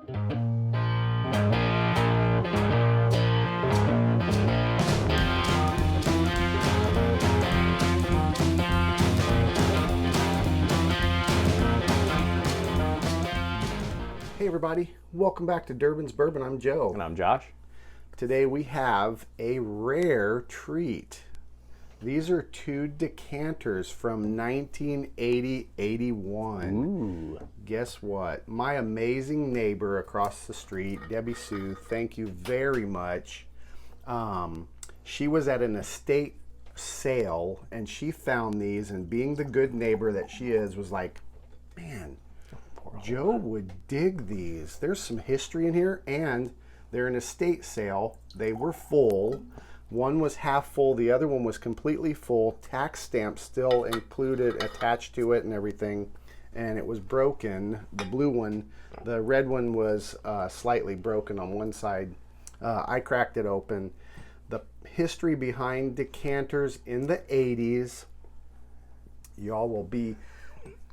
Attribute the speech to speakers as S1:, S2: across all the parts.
S1: Hey everybody, welcome back to Durbin's Bourbon. I'm Joe.
S2: And I'm Josh.
S1: Today we have a rare treat. These are two decanters from 1980-81.
S2: Ooh.
S1: Guess what? My amazing neighbor across the street, Debbie Sue, thank you very much. She was at an estate sale and she found these, and being the good neighbor that she is, was like, man, Joe would dig these. There's some history in here, and they're an estate sale. They were full. One was half full, the other one was completely full. Tax stamp still included, attached to it and everything. And it was broken. The blue one, the red one was slightly broken on one side. I cracked it open. The history behind decanters in the 80s, y'all will be...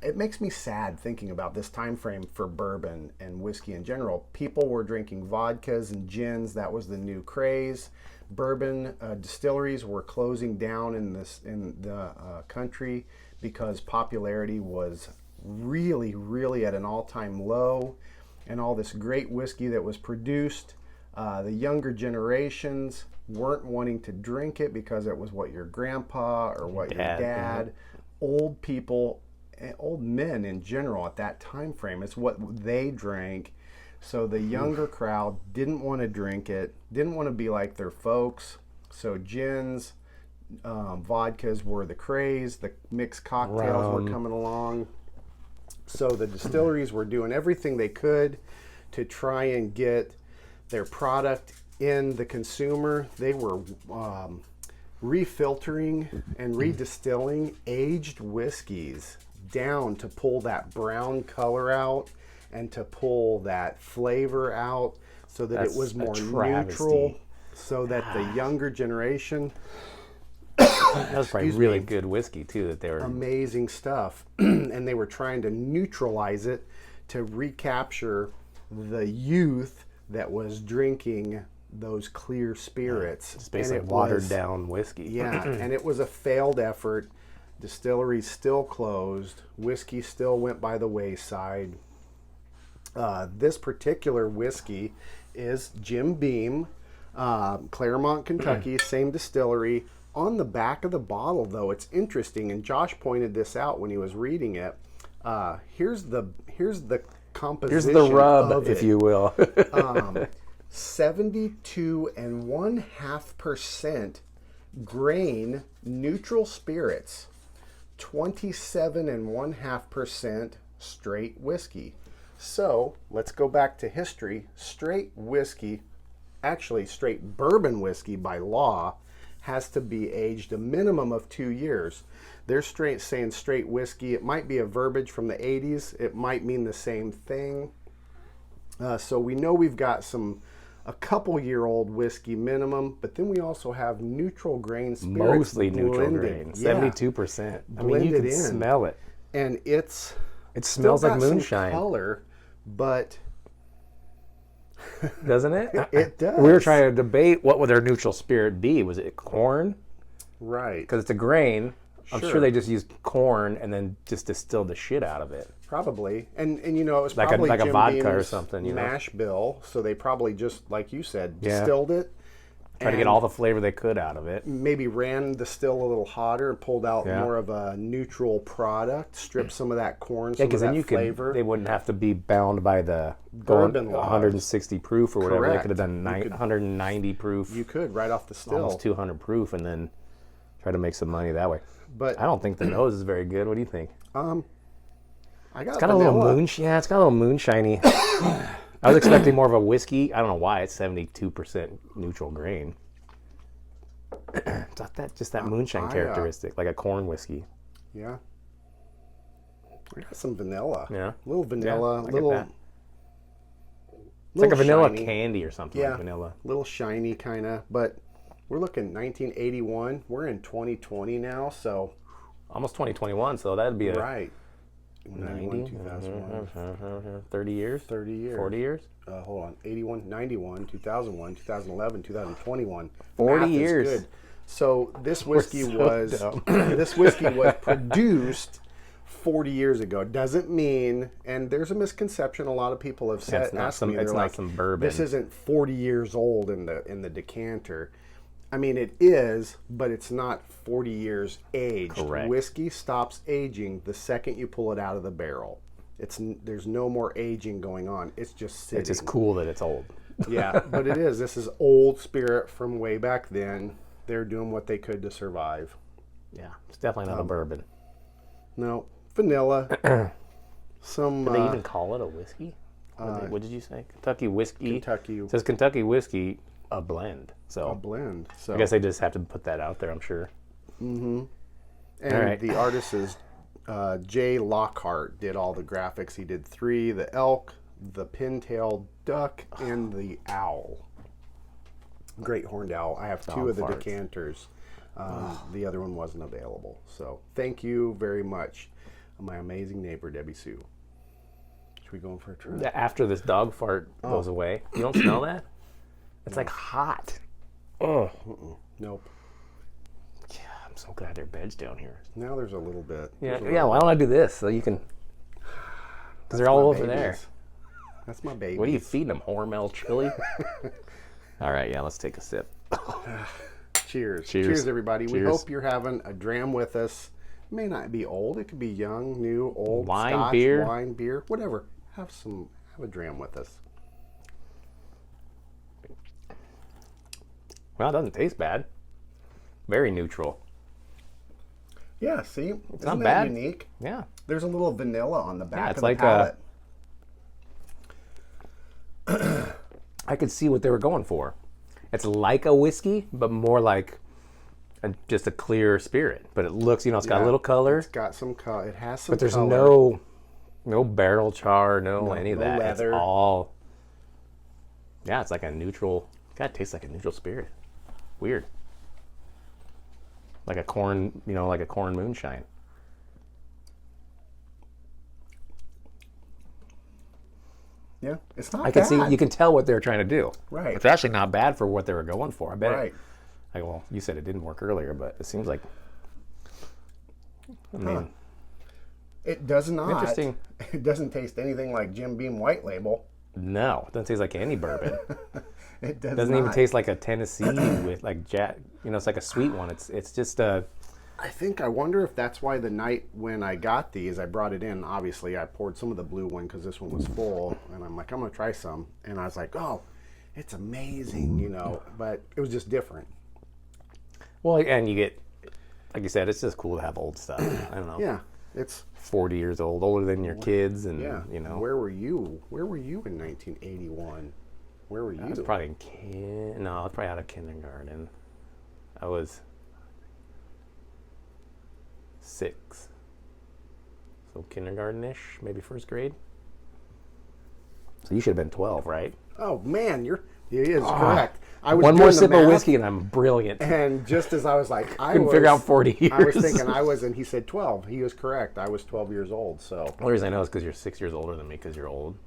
S1: It makes me sad thinking about this time frame for bourbon and whiskey in general. People were drinking vodkas and gins. That was the new craze. Bourbon distilleries were closing down in the country because popularity was really at an all-time low, and all this great whiskey that was produced, the younger generations weren't wanting to drink it because it was what your grandpa or what your dad, old people, old men in general at that time frame, it's what they drank. So the younger crowd didn't want to drink it, didn't want to be like their folks. So gins, vodkas were the craze. The mixed cocktails were coming along. So the distilleries were doing everything they could to try and get their product in the consumer. They were refiltering and redistilling aged whiskeys down to pull that brown color out and to pull that flavor out so that it was more neutral, so that the younger generation...
S2: That was probably really good whiskey too that they were...
S1: Amazing stuff. And they were trying to neutralize it to recapture the youth that was drinking those clear spirits.
S2: It's basically watered down whiskey.
S1: Yeah, and it was a failed effort. Distilleries still closed. Whiskey still went by the wayside. This particular whiskey is Jim Beam, Claremont, Kentucky, same distillery. On the back of the bottle, though, it's interesting, and Josh pointed this out when he was reading it. Here's the composition.
S2: Here's the rub,
S1: of
S2: if
S1: it.
S2: you will.
S1: 72.5% grain neutral spirits, 27.5% straight whiskey. So let's go back to history. Straight whiskey, actually straight bourbon whiskey by law, has to be aged a minimum of 2 years. They're saying straight whiskey. It might be a verbiage from the 80s. It might mean the same thing. So we know we've got a couple-year-old whiskey minimum, but then we also have neutral grain spirits.
S2: Mostly neutral grain, 72%. I mean, you can smell it.
S1: And it
S2: smells like moonshine.
S1: Some color, but...
S2: Doesn't it?
S1: It does.
S2: We were trying to debate what would their neutral spirit be. Was it corn?
S1: Right.
S2: Because it's a grain. I'm sure they just used corn and then just distilled the shit out of it.
S1: Probably. And you know, it was
S2: like
S1: probably
S2: like
S1: Jim
S2: a vodka
S1: Beam's
S2: or something, you know.
S1: mash bill, so they probably just, like you said, distilled it.
S2: Try to get all the flavor they could out of it.
S1: Maybe ran the still a little hotter and pulled out more of a neutral product, stripped some of that corn, some of that flavor.
S2: They wouldn't have to be bound by the
S1: bourbon law.
S2: 160 proof or whatever.
S1: Correct.
S2: They could have done 190 proof.
S1: You could, right off the still.
S2: Almost 200 proof, and then try to make some money that way.
S1: But
S2: I don't think the nose is very good. What do you think?
S1: I got
S2: it's got a little it's got a little moonshiny. I was expecting more of a whiskey. I don't know why it's 72% neutral grain. It's not that just that moonshine characteristic, like a corn whiskey.
S1: Yeah. I got some vanilla.
S2: Yeah.
S1: A little vanilla,
S2: yeah,
S1: little.
S2: It's like a vanilla
S1: shiny.
S2: candy or something.
S1: Yeah,
S2: like vanilla.
S1: Little shiny kind of, but we're looking 1981. We're in 2020 now, so
S2: almost 2021. So that'd be
S1: right. 91, 2001.
S2: 30 years?
S1: 30 years.
S2: 40 years?
S1: Hold on. 81, 91, 2001, 2011, 2021.
S2: 40
S1: Math is
S2: years.
S1: good. So this whiskey
S2: so
S1: was
S2: dumb.
S1: this whiskey was produced 40 years ago. Doesn't mean, and there's a misconception a lot of people have said,
S2: it's not
S1: asked
S2: some-
S1: me,
S2: it's
S1: they're
S2: not
S1: like,
S2: some bourbon.
S1: this isn't 40 years old in the decanter. I mean, it is, but it's not 40 years aged.
S2: Correct.
S1: Whiskey stops aging the second you pull it out of the barrel. There's no more aging going on. It's just sitting.
S2: It's just cool that it's old.
S1: Yeah, but it is. This is old spirit from way back then. They're doing what they could to survive.
S2: Yeah, it's definitely not a bourbon.
S1: No, vanilla. Some
S2: Did they even call it a whiskey? What did you say? Kentucky whiskey.
S1: Kentucky.
S2: It says Kentucky whiskey, a blend. So
S1: a blend. So
S2: I guess they just have to put that out there, I'm sure.
S1: and
S2: All right.
S1: the artist is Jay Lockhart. Did all the graphics. He did 3: the elk, the pintail duck, and the owl. Great horned owl. I have 2 of the
S2: farts.
S1: decanters. The other one wasn't available. So thank you very much, my amazing neighbor Debbie Sue. Should we go in for a try?
S2: After this dog fart goes away, you don't smell that? It's like hot. Oh,
S1: Nope.
S2: yeah, I'm so glad there are beds down here.
S1: Now there's a little bit.
S2: Yeah,
S1: There's a
S2: yeah. Why don't I do this so you can? Because they're all
S1: my
S2: over
S1: babies.
S2: there.
S1: That's my baby.
S2: What are you feeding them? Hormel chili? All right, yeah. Let's take a sip.
S1: Cheers.
S2: Cheers.
S1: Cheers, everybody. We
S2: Cheers.
S1: hope you're having a dram with us. It may not be old. It could be young, new, old.
S2: Wine,
S1: Scotch,
S2: beer.
S1: Wine, beer, whatever. Have a dram with us.
S2: Well, it doesn't taste bad. Very neutral.
S1: Yeah, see? It's
S2: not bad.
S1: Unique.
S2: Yeah.
S1: There's a little vanilla on the back
S2: it's
S1: of
S2: like
S1: the palate.
S2: I could see what they were going for. It's like a whiskey, but more like just a clear spirit. But it looks, it's got a little color.
S1: It's got some color. It has some
S2: But there's
S1: color.
S2: no barrel char, no any of
S1: no
S2: that.
S1: leather.
S2: It's all, yeah, it's like a neutral, God, it tastes like a neutral spirit. Weird. Like a corn, like a corn moonshine.
S1: Yeah, it's not
S2: I can
S1: bad.
S2: see, you can tell what they're trying to do.
S1: Right.
S2: It's actually not bad for what they were going for. I bet.
S1: Right.
S2: Well, you said it didn't work earlier, but it seems like, I mean,
S1: It does not.
S2: Interesting.
S1: It doesn't taste anything like Jim Beam White Label.
S2: no, it doesn't taste like any bourbon.
S1: It does
S2: Doesn't
S1: not.
S2: even taste like a Tennessee with like Jack. It's like a sweet one. It's just a.
S1: I wonder if that's why the night when I got these, I brought it in. Obviously, I poured some of the blue one because this one was full, and I'm like, I'm gonna try some, and I was like, oh, it's amazing, But it was just different.
S2: Well, and you get, like you said, it's just cool to have old stuff. I don't know.
S1: Yeah, it's
S2: 40 years old, older than your kids, and
S1: yeah. Where were you? Where were you in 1981? Where were you?
S2: I was probably I was probably out of kindergarten. I was 6, so kindergarten-ish, maybe first grade. So you should have been 12, right?
S1: Oh man, he is correct. I was
S2: One more
S1: doing the
S2: sip of
S1: math,
S2: whiskey and I'm brilliant.
S1: and just as I was like, I
S2: Couldn't figure out 40 years.
S1: I was thinking and he said 12. He was correct. I was 12 years old. So
S2: The only reason I know is because you're 6 years older than me, because you're old.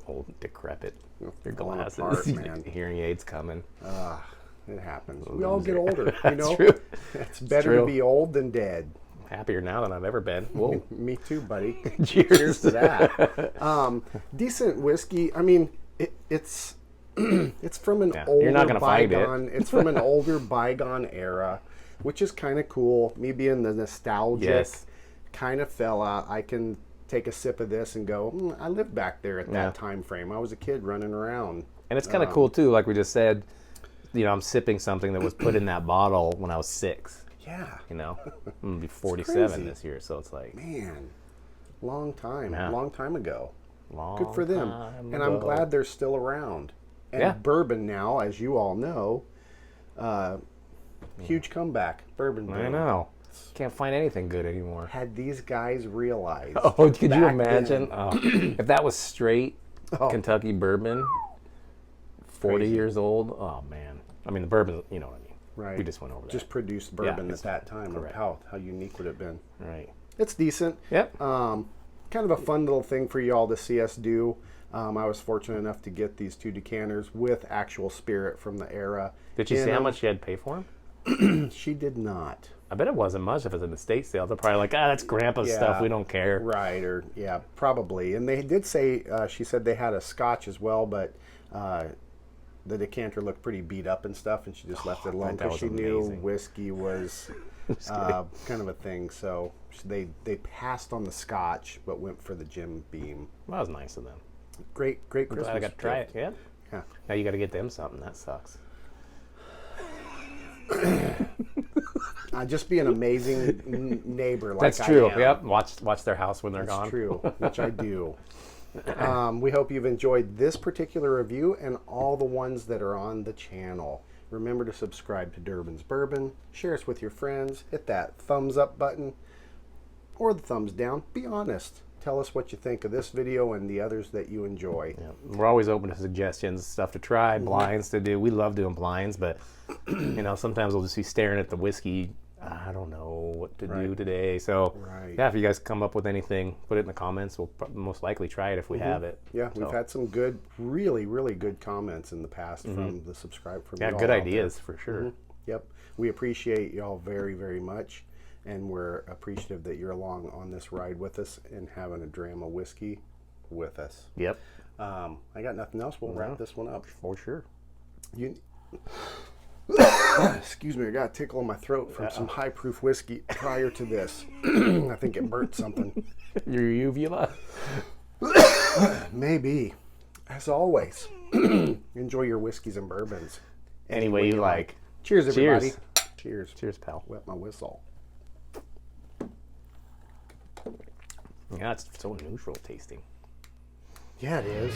S2: Old, decrepit. Your
S1: falling
S2: glasses,
S1: apart, man.
S2: hearing aids coming.
S1: it happens. We all get older.
S2: That's true.
S1: It's better to
S2: true.
S1: be old than dead.
S2: Happier now than I've ever been. Whoa.
S1: Me too, buddy.
S2: Cheers.
S1: Cheers to that. Decent whiskey. I mean, it's it's from an older
S2: you're not gonna find it.
S1: bygone. It's from an older bygone era, which is kind of cool. Me being the nostalgic
S2: Yes.
S1: kind of fella, I can take a sip of this and go, I lived back there at that time frame. I was a kid running around.
S2: And it's kind of cool, too. Like we just said, I'm sipping something that was put in that bottle when I was 6.
S1: Yeah.
S2: I'm going to be 47
S1: crazy.
S2: this year, so it's like,
S1: Man, long time ago.
S2: long
S1: Good for them.
S2: time
S1: And I'm
S2: ago.
S1: glad they're still around. And
S2: Yeah.
S1: bourbon now, as you all know, huge comeback. Bourbon.
S2: I
S1: boom.
S2: know. Can't find anything good anymore.
S1: Had these guys realized?
S2: Oh, could you
S1: back
S2: imagine?
S1: then-
S2: Oh, if that was straight Kentucky bourbon, 40
S1: Crazy.
S2: years old, oh man. I mean, the bourbon, you know what I mean.
S1: Right.
S2: We just went over that.
S1: just produced bourbon
S2: it's
S1: at that time.
S2: correct.
S1: How unique would it have been?
S2: Right.
S1: It's decent.
S2: Yep.
S1: Kind of a fun little thing for y'all to see us do. I was fortunate enough to get these 2 decanters with actual spirit from the era.
S2: Did she say how much she had to pay for them?
S1: She did not.
S2: I bet it wasn't much if it's an estate sale. They're probably like, that's Grandpa's stuff. We don't care.
S1: Right, or yeah, probably. And they did say, she said they had a Scotch as well, but the decanter looked pretty beat up and stuff, and she just left it alone because she knew whiskey was kind of a thing. So they passed on the Scotch, but went for the Jim Beam.
S2: Well, that was nice of them.
S1: Great Christmas.
S2: I got to try it. Yeah.
S1: Yeah.
S2: Now you got to get them something. That sucks.
S1: Just be an amazing neighbor. Like
S2: That's true.
S1: I am.
S2: Yep. Watch their house when they're gone.
S1: That's true, which I do. We hope you've enjoyed this particular review and all the ones that are on the channel. Remember to subscribe to Durbin's Bourbon. Share us with your friends. Hit that thumbs up button or the thumbs down. Be honest. Tell us what you think of this video and the others that you enjoy.
S2: Yeah. We're always open to suggestions, stuff to try, blinds to do. We love doing blinds, but sometimes we'll just be staring at the whiskey. I don't know what to do today. So yeah, if you guys come up with anything, put it in the comments. We'll most likely try it if we have it.
S1: Yeah, we've had some good, really, really good comments in the past from the subscribe from y'all
S2: good
S1: out
S2: ideas for sure.
S1: Yep, we appreciate y'all very, very much, and we're appreciative that you're along on this ride with us and having a dram of whiskey with us.
S2: Yep.
S1: I got nothing else. We'll wrap this one up
S2: For sure.
S1: Excuse me, I got a tickle in my throat from some high proof whiskey prior to this. I think it burnt something.
S2: Your uvula?
S1: Maybe. As always, enjoy your whiskeys and bourbons.
S2: Any way you like.
S1: Cheers, everybody.
S2: Cheers. Cheers, pal.
S1: Wet my whistle.
S2: Yeah, it's so neutral tasting.
S1: Yeah, it is.